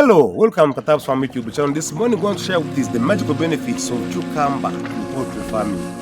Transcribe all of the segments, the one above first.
Hello, welcome to Katab's Farm YouTube channel. This morning, I'm going to share with you the magical benefits of cucumber in poultry farming.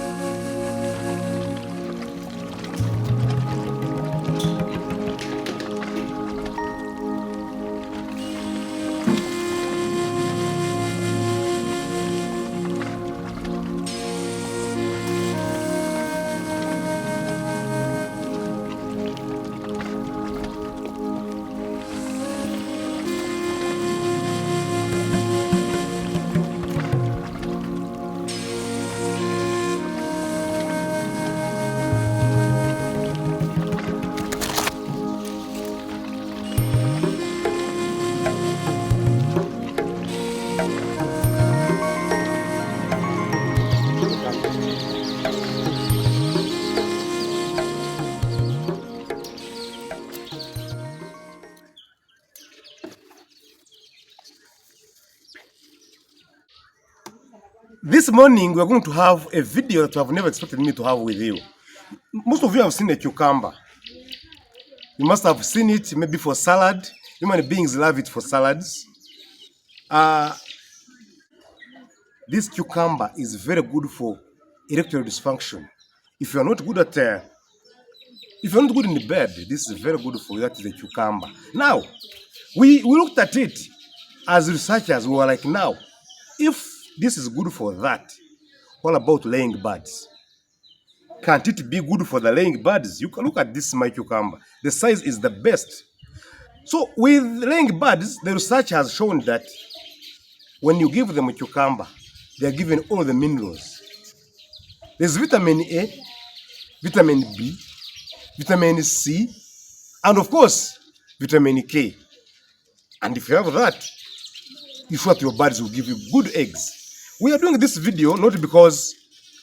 This morning, we're going to have a video that you have never expected me to have with you. Most of you have seen a cucumber. You must have seen it maybe for salad. Human beings love it for salads. This cucumber is very good for erectile dysfunction. If you're not good in the bed, this is very good for you. That is a cucumber. Now, we looked at it as researchers. We were like, now, if this is good for that, what about laying birds? Can't it be good for the laying birds? You can look at this my cucumber. The size is the best. So with laying birds, the research has shown that when you give them a cucumber, they are given all the minerals. There's vitamin A, vitamin B, vitamin C, and of course, vitamin K. And if you have that, you sure that your birds will give you good eggs. We are doing this video not because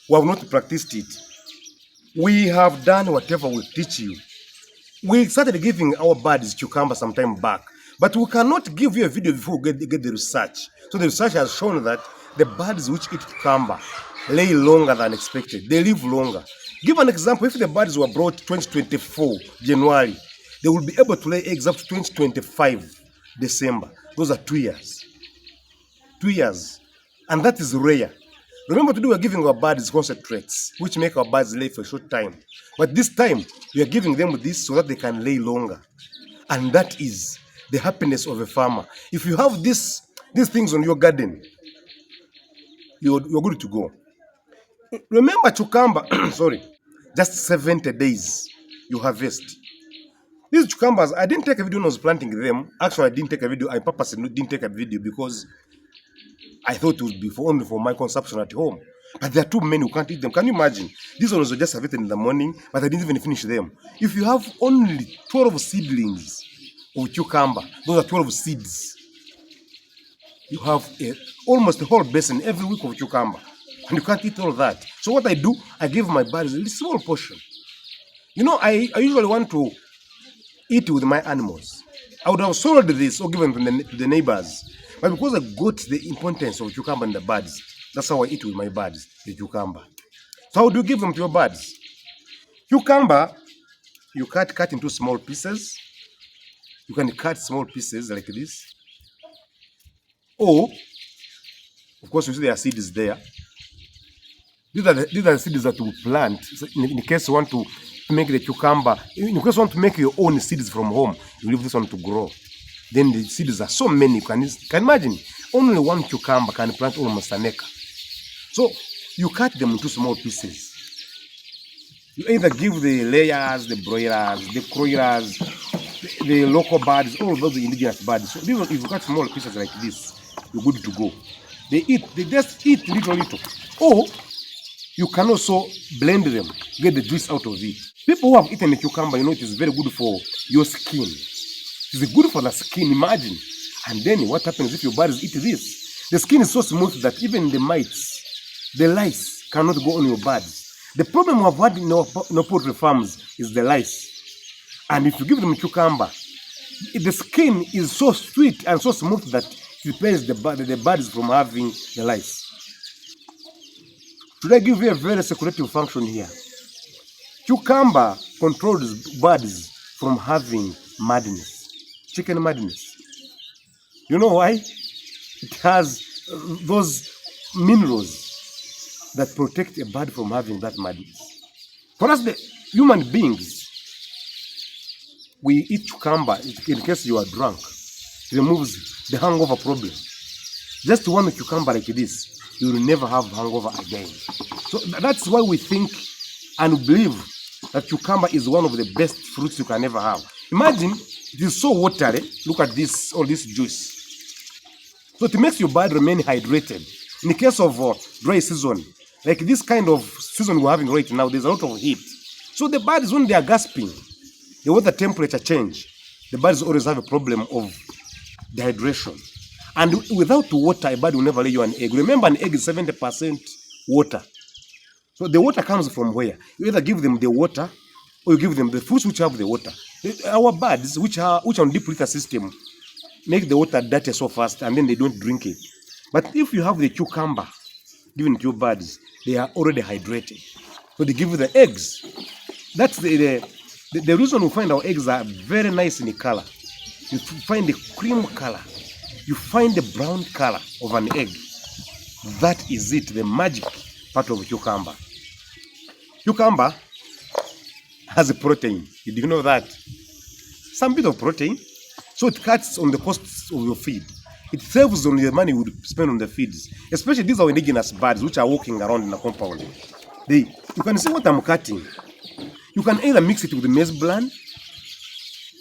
we have not practiced it. We have done whatever we teach you. We started giving our birds cucumber some time back, but we cannot give you a video before we get the research. So the research has shown that the birds which eat cucumber lay longer than expected. They live longer. Give an example. If the birds were brought 2024 January, they will be able to lay eggs up to 2025 December. Those are 2 years. 2 years. And that is rare. Remember, today we are giving our birds concentrates, which make our birds lay for a short time. But this time, we are giving them this so that they can lay longer. And that is the happiness of a farmer. If you have these things on your garden, you're good to go. Remember cucumber, just 70 days you harvest. These cucumbers, I didn't take a video when I was planting them. Actually, I didn't take a video. I purposely didn't take a video because I thought it would be only for my consumption at home. But there are too many who can't eat them. Can you imagine? These ones were just harvested in the morning, but I didn't even finish them. If you have only 12 seedlings of cucumber, those are 12 seeds. You have almost a whole basin every week of cucumber. And you can't eat all that. So what I do, I give my birds a small portion. You know, I usually want to eat with my animals. I would have sold this or given to the neighbors. But because I got the importance of cucumber and the birds, that's how I eat with my birds, the cucumber. So how do you give them to your birds? Cucumber, you cut into small pieces. You can cut small pieces like this. Or, of course, you see there are seeds there. These are the seeds that you plant. So in case you want to make the cucumber, in case you want to make your own seeds from home, you leave this one to grow. Then the seeds are so many. You can imagine, only one cucumber can plant almost an acre. So you cut them into small pieces. You either give the layers, the broilers, the croilers, the local birds, all of those indigenous birds. So if you cut small pieces like this, you're good to go. They just eat little. Or you can also blend them, get the juice out of it. People who have eaten a cucumber, you know it is very good for your skin. It is good for the skin, imagine. And then what happens if your birds eat this? The skin is so smooth that even the mites, the lice, cannot go on your birds. The problem we've had in our poultry farms is the lice. And if you give them cucumber, the skin is so sweet and so smooth that it prevents the birds from having the lice. Should I give you a very secretive function here? Cucumber controls birds from having madness, chicken madness. You know why? It has those minerals that protect a bird from having that madness. For us, the human beings, we eat cucumber in case you are drunk. It removes the hangover problem. Just one cucumber like this, you will never have hangover again. So that's why we think and believe that cucumber is one of the best fruits you can ever have. Imagine it is so watery. Look at this, all this juice. So it makes your body remain hydrated. In the case of dry season, like this kind of season we're having right now, there's a lot of heat. So the birds, when they are gasping, the weather temperature change, the birds always have a problem of dehydration. And without water, a bird will never lay you an egg. Remember, an egg is 70% water. So the water comes from where? You either give them the water or you give them the fruits which have the water. Our birds, which are on deep litter system, make the water dirty so fast and then they don't drink it. But if you have the cucumber given to your birds, they are already hydrated. So they give you the eggs. That's the reason we find our eggs are very nice in color. You find the cream color. You find the brown color of an egg. That is it, the magic part of cucumber. Cucumber has a protein. Did you know that? Some bit of protein. So it cuts on the costs of your feed. It saves on the money you would spend on the feeds. Especially these are indigenous birds which are walking around in the compound. You can see what I'm cutting. You can either mix it with maize bran,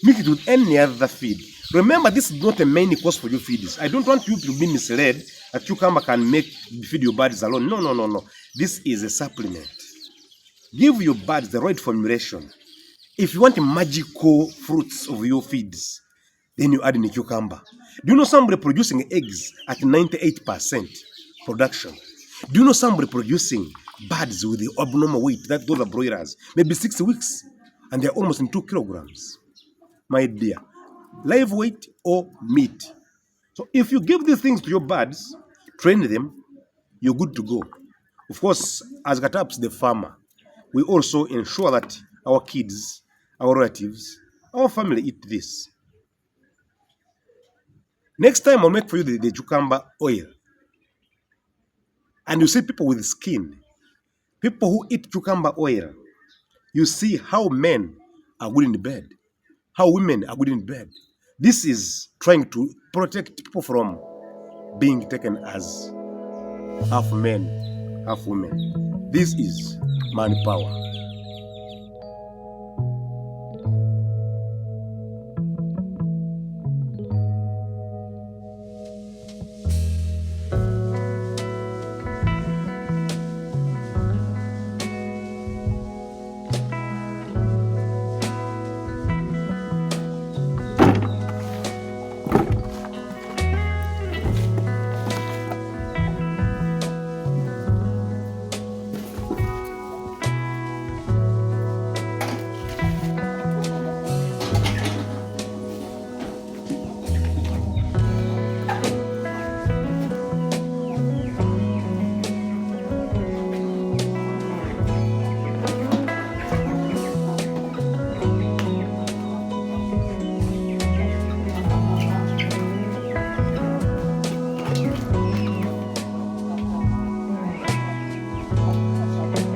mix it with any other feed. Remember, this is not a main course for your feeds. I don't want you to be misled that cucumber can feed your birds alone. No. This is a supplement. Give your birds the right formulation. If you want magical fruits of your feeds, then you add in a cucumber. Do you know somebody producing eggs at 98% production? Do you know somebody producing birds with the abnormal weight? Those are broilers, maybe 6 weeks, and they're almost in 2 kilograms. My dear, live weight or meat. So if you give these things to your birds, train them, you're good to go. Of course, as Kataps, the farmer, we also ensure that our kids, our relatives, our family eat this. Next time I'll make for you the cucumber oil. And you see people with skin, people who eat cucumber oil, you see how men are good in bed, how women are good in bed. This is trying to protect people from being taken as half men, half women. This is manpower.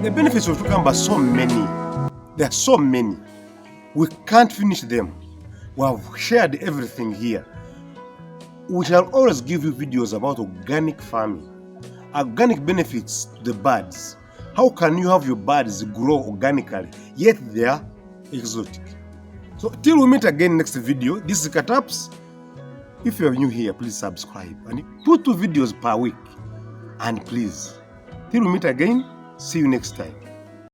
The benefits of cucumber are so many. There are so many. We can't finish them. We have shared everything here. We shall always give you videos about organic farming, organic benefits to the birds. How can you have your birds grow organically, yet they are exotic? So till we meet again next video, this is Kataps. If you are new here, please subscribe and put 2 videos per week. And please, till we meet again, see you next time.